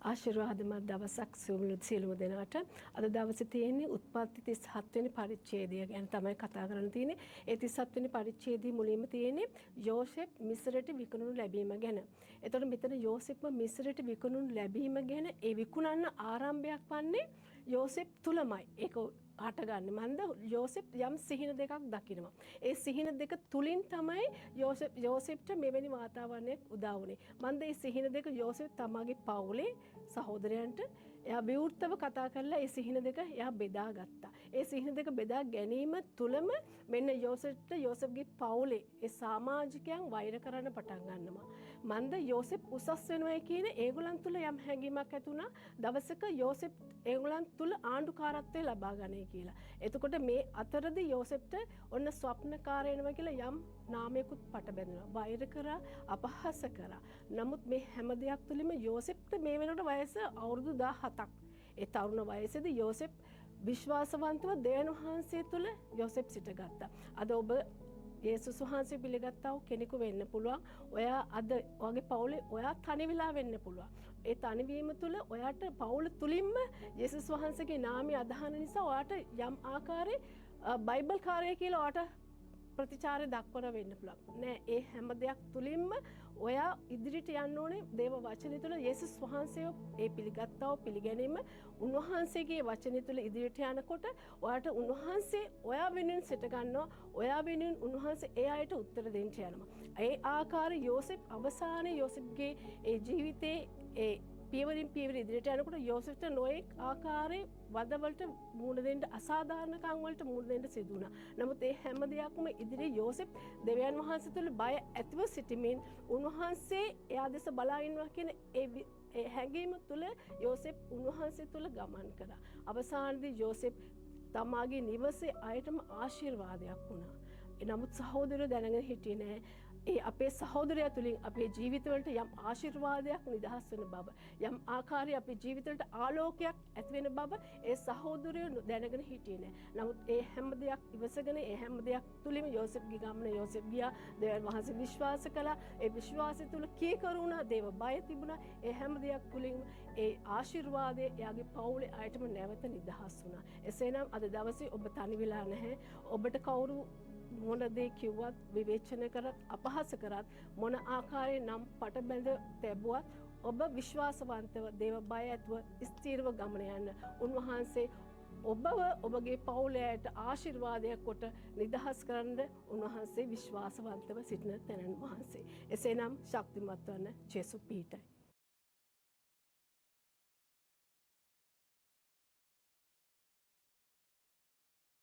ආශිර්වාදමත් දවසක් සියලුම දෙනාට. අද දවසේ තියෙන්නේ උත්පත්ති 37 වෙනි පරිච්ඡේදය ගැන තමයි කතා කරන්න තියෙන්නේ. ඒ 37 වෙනි පරිච්ඡේදයේ මුලින්ම තියෙන්නේ යෝසෙප් මිස්රයට විකුණුණු ලැබීම ගැන. එතකොට මෙතන යෝසෙප්ව මිස්රයට විකුණුණු ලැබීම ගැන ඒ විකුණන්න ආරම්භයක් වන්නේ යෝසෙප් තුලමයි. ඒක හටගන්නේ මන්ද යෝසෙප් යම් සිහින දෙකක් දකිනවා. ඒ සිහින දෙක තුලින් තමයි යෝසෙප්ට මෙවැනි වාතාවරණයක් උදා වුනේ. මන්ද ඒ සිහින දෙක යෝසෙප් තමගේ පවුලේ සහෝදරයන්ට එයා විවෘතව කතා කරලා ඒ සිහින දෙක එයා බෙදාගත්තා. ඒ සිහින දෙක බෙදා ගැනීම තුලම මෙන්න යෝසෙප්ගේ පවුලේ ඒ සමාජිකයන් වෛර කරන්න පටන් ගන්නවා. මන්ද යෝසෙප් උසස් වෙනවා කියන ඒගොල්ලන් තුල යම් හැඟීමක් ඇති වුණා. දවසක යෝසෙප් ඒගොල්ලන් තුල ආණ්ඩුකාරත්වය ලබා ගන්නේ කියලා. එතකොට මේ අතරදී යෝසෙප්ට ඔන්න ස්වප්නකාරය වෙනවා කියලා යම් නාමයකුත් පට බැඳුණා. වෛර කරා, අපහාස කරා. නමුත් මේ හැම දෙයක් තුළින්ම යෝසෙප්ට මේ වෙනකොට වයස අවුරුදු 17ක්. ඒ තරුණ වයසේදී යෝසෙප් විශ්වාසවන්තව දෙවියන් වහන්සේ තුල යෝසෙප් සිටගත්තා. අද ඔබ යේසුස් වහන්සේ පිළිගත්තා වූ කෙනෙකු වෙන්න පුළුවන්. ඔයා අද ඔයාගේ පවුලේ ඔයා තනි වෙලා වෙන්න පුළුවන්. ඒ තනිවීම තුළ ඔයාට පවුල තුලින්ම යේසුස් වහන්සේගේ නාමය අදහන නිසා ඔයාට යම් ආකාරයේ බයිබල් කාර්යය කියලා ඔයාට ප්‍රතිචාරය දක්වන වෙන්න පුළුවන්. නෑ ඒ හැම දෙයක් තුලින්ම ඔයා ඉදිරියට යන්න ඕනේ දේව වචනය තුළ යේසුස් වහන්සේව ඒ පිළිගත්තා වූ පිළිගැනීම උන්වහන්සේගේ වචනය තුළ ඉදිරියට යනකොට ඔයාට උන්වහන්සේ ඔයා වෙනුවෙන් සිට ගන්නවා. ඔයා වෙනුවෙන් උන්වහන්සේ ඒ අයට උත්තර දෙන්න යනවා. ඒ ආකාරයේ යෝසෙප් අවසානයේ යෝසෙප්ගේ ඒ ජීවිතේ ඒ පියවරින් පියවර ඉදිරියට යනකොට යෝසෙෆ්ට නොයෙක් ආකාරයේ වදවලට මුහුණ දෙන්න අසාධාරණකම් වලට මුහුණ දෙන්න සිදු වුණා. නමුත් ඒ හැම දෙයක්ම ඉදිරියේ යෝසෙෆ් දෙවියන් වහන්සේ තුළ බය ඇතිව සිටීමෙන් උන්වහන්සේ එයා දෙස බලා ඉන්නවා කියන ඒ හැඟීම තුළ යෝසෙෆ් උන්වහන්සේ තුළ ගමන් කළා. අවසානයේදී යෝසෙෆ් තමාගේ නිවසේ අයටම ආශිර්වාදයක් වුණා. නමුත් සහෝදරයෝ දැනගෙන හිටියේ නෑ. ඒ අපේ සහෝදරයා තුලින් අපේ ජීවිතවලට යම් ආශිර්වාදයක් නිදහස් වෙන බව, යම් ආකාරයේ අපේ ජීවිතවලට ආලෝකයක් ඇති වෙන බව ඒ සහෝදරයෝ දැනගෙන හිටියේ නෑ. නමුත් ඒ හැම දෙයක් ඉවසගෙන ඒ හැම දෙයක් තුලින්ම යෝසෙෆ්ගේ ගමන යෝසෙෆ් ගියා. දෙවියන් වහන්සේ විශ්වාස කළා. ඒ විශ්වාසය තුල කීකරුණා, දේව බය තිබුණා. ඒ හැම දෙයක් තුලින් ඒ ආශිර්වාදය එයාගේ පවුලේ අයටම නැවත නිදහස් වුණා. එසේනම් අද දවසේ ඔබ තනි වෙලා නැහැ. ඔබට කවුරු මොන දේ කිව්වත් විවේචන කරත් අපහාස කරත් මොන ආකාරයේ නම් පටබැඳ තැබුවත් ඔබ විශ්වාසවන්තව දේව බය ඇතුව ස්ථිරව ගමන යන්න උන්වහන්සේ ඔබව ඔබගේ පවුලයට ආශිර්වාදයක් කොට නිදහස් කරන්න උන්වහන්සේ විශ්වාසවන්තව සිටින තැනන් වහන්සේ. එසේනම් ශක්තිමත් වන්න ජේසුස් පිහිටයි.